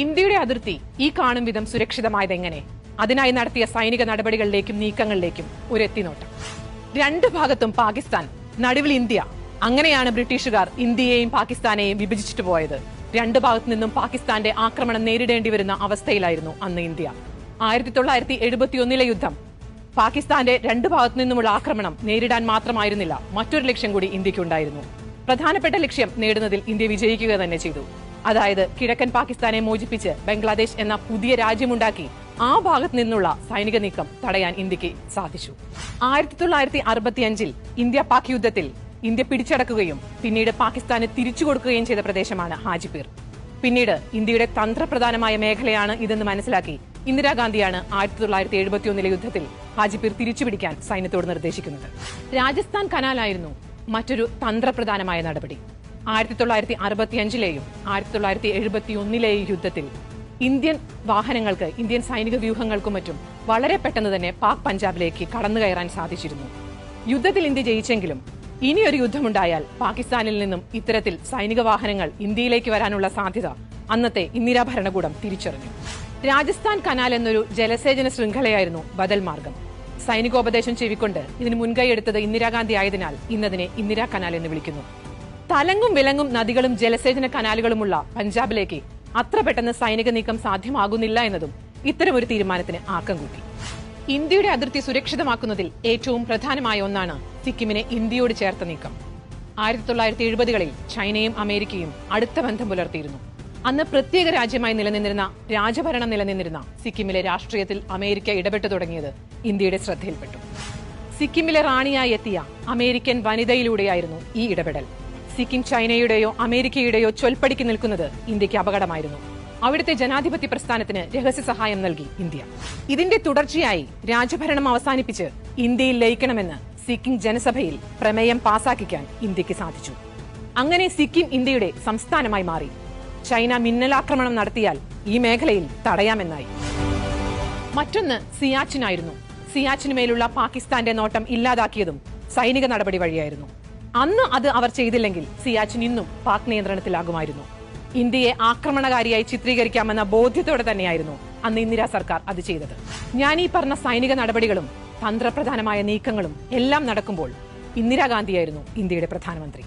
ഇന്ത്യയുടെ അതിർത്തി ഈ കാണും വിധം സുരക്ഷിതമായതെങ്ങനെ? അതിനായി നടത്തിയ സൈനിക നടപടികളിലേക്കും നീക്കങ്ങളിലേക്കും ഒരു എത്തിനോട്ടം. രണ്ടു ഭാഗത്തും പാകിസ്ഥാൻ, നടുവിൽ ഇന്ത്യ. അങ്ങനെയാണ് ബ്രിട്ടീഷുകാർ ഇന്ത്യയെയും പാകിസ്ഥാനെയും വിഭജിച്ചിട്ട് പോയത്. രണ്ടു ഭാഗത്തു നിന്നും പാകിസ്ഥാന്റെ ആക്രമണം നേരിടേണ്ടി വരുന്ന അവസ്ഥയിലായിരുന്നു അന്ന് ഇന്ത്യ. 1971 യുദ്ധം പാകിസ്ഥാന്റെ രണ്ടു ഭാഗത്തു നിന്നുമുള്ള ആക്രമണം നേരിടാൻ മാത്രമായിരുന്നില്ല, മറ്റൊരു ലക്ഷ്യം കൂടി ഇന്ത്യക്കുണ്ടായിരുന്നു. പ്രധാനപ്പെട്ട ലക്ഷ്യം നേടുന്നതിൽ ഇന്ത്യ വിജയിക്കുക തന്നെ ചെയ്തു. അതായത് കിഴക്കൻ പാകിസ്ഥാനെ മോചിപ്പിച്ച് ബംഗ്ലാദേശ് എന്ന പുതിയ രാജ്യമുണ്ടാക്കി ആ ഭാഗത്ത് നിന്നുള്ള സൈനിക നീക്കം തടയാൻ ഇന്ത്യക്ക് സാധിച്ചു. 1965 ഇന്ത്യ പാക് യുദ്ധത്തിൽ ഇന്ത്യ പിടിച്ചടക്കുകയും പിന്നീട് പാകിസ്ഥാന് തിരിച്ചു കൊടുക്കുകയും ചെയ്ത പ്രദേശമാണ് ഹാജിപീർ. പിന്നീട് ഇന്ത്യയുടെ തന്ത്രപ്രധാനമായ മേഖലയാണ് ഇതെന്ന് മനസ്സിലാക്കി ഇന്ദിരാഗാന്ധിയാണ് 1971 യുദ്ധത്തിൽ ഹാജിപീർ തിരിച്ചുപിടിക്കാൻ സൈന്യത്തോട് നിർദ്ദേശിക്കുന്നത്. രാജസ്ഥാൻ കനാലായിരുന്നു മറ്റൊരു തന്ത്രപ്രധാനമായ നടപടി. 1965 1971 യുദ്ധത്തിൽ ഇന്ത്യൻ വാഹനങ്ങൾക്ക്, ഇന്ത്യൻ സൈനിക വ്യൂഹങ്ങൾക്കും മറ്റും വളരെ പെട്ടെന്ന് തന്നെ പാക് പഞ്ചാബിലേക്ക് കടന്നു കയറാൻ സാധിച്ചിരുന്നു. യുദ്ധത്തിൽ ഇന്ത്യ ജയിച്ചെങ്കിലും ഇനിയൊരു യുദ്ധമുണ്ടായാൽ പാകിസ്ഥാനിൽ നിന്നും ഇത്തരത്തിൽ സൈനിക വാഹനങ്ങൾ ഇന്ത്യയിലേക്ക് വരാനുള്ള സാധ്യത അന്നത്തെ ഇന്ദിരാ ഭരണകൂടം തിരിച്ചറിഞ്ഞു. രാജസ്ഥാൻ കനാൽ എന്നൊരു ജലസേചന ശൃംഖലയായിരുന്നു ബദൽ മാർഗം. സൈനികോപദേശം ചെവിക്കൊണ്ട് ഇതിന് മുൻകൈയെടുത്തത് ഇന്ദിരാഗാന്ധി ആയതിനാൽ ഇന്നതിനെ ഇന്ദിരാ കനാൽ എന്ന് വിളിക്കുന്നു. തലങ്ങും വിലങ്ങും നദികളും ജലസേചന കനാലുകളുമുള്ള പഞ്ചാബിലേക്ക് അത്ര പെട്ടെന്ന് സൈനിക നീക്കം സാധ്യമാകുന്നില്ല എന്നതും ഇത്തരമൊരു തീരുമാനത്തിന് ആക്കം കൂട്ടി. ഇന്ത്യയുടെ അതിർത്തി സുരക്ഷിതമാക്കുന്നതിൽ ഏറ്റവും പ്രധാനമായ ഒന്നാണ് സിക്കിമിനെ ഇന്ത്യയോട് ചേർത്ത നീക്കം. 1970 ചൈനയും അമേരിക്കയും അടുത്ത ബന്ധം പുലർത്തിയിരുന്നു. അന്ന് പ്രത്യേക രാജ്യമായി നിലനിന്നിരുന്ന, രാജഭരണം നിലനിന്നിരുന്ന സിക്കിമിലെ രാഷ്ട്രീയത്തിൽ അമേരിക്ക ഇടപെട്ടു തുടങ്ങിയത് ഇന്ത്യയുടെ ശ്രദ്ധയിൽപ്പെട്ടു. സിക്കിമിലെ റാണിയായി എത്തിയ അമേരിക്കൻ വനിതയിലൂടെയായിരുന്നു ഈ ഇടപെടൽ. സിക്കിം ചൈനയുടെയോ അമേരിക്കയുടെയോ ചൊൽപ്പടിക്ക് നിൽക്കുന്നത് ഇന്ത്യക്ക് അപകടമായിരുന്നു. അവിടുത്തെ ജനാധിപത്യ പ്രസ്ഥാനത്തിന് രഹസ്യ സഹായം നൽകി ഇന്ത്യ. ഇതിന്റെ തുടർച്ചയായി രാജഭരണം അവസാനിപ്പിച്ച് ഇന്ത്യയിൽ ലയിക്കണമെന്ന് സിക്കിം ജനസഭയിൽ പ്രമേയം പാസാക്കിക്കാൻ ഇന്ത്യക്ക് സാധിച്ചു. അങ്ങനെ സിക്കിം ഇന്ത്യയുടെ സംസ്ഥാനമായി മാറി. ചൈന മിന്നലാക്രമണം നടത്തിയാൽ ഈ മേഖലയിൽ തടയാമെന്നായി. മറ്റൊന്ന് സിയാച്ചിനായിരുന്നു. സിയാച്ചിനുമേലുള്ള പാകിസ്ഥാന്റെ നോട്ടം ഇല്ലാതാക്കിയതും സൈനിക നടപടി വഴിയായിരുന്നു. അന്ന് അത് അവർ ചെയ്തില്ലെങ്കിൽ സിയാച്ചിൻ ഇന്നും പാക് നിയന്ത്രണത്തിലാകുമായിരുന്നു. ഇന്ത്യയെ ആക്രമണകാരിയായി ചിത്രീകരിക്കാമെന്ന ബോധ്യത്തോടെ തന്നെയായിരുന്നു അന്ന് ഇന്ദിരാ സർക്കാർ അത് ചെയ്തത്. ഞാൻ ഈ പറഞ്ഞ സൈനിക നടപടികളും തന്ത്രപ്രധാനമായ നീക്കങ്ങളും എല്ലാം നടക്കുമ്പോൾ ഇന്ദിരാഗാന്ധിയായിരുന്നു ഇന്ത്യയുടെ പ്രധാനമന്ത്രി.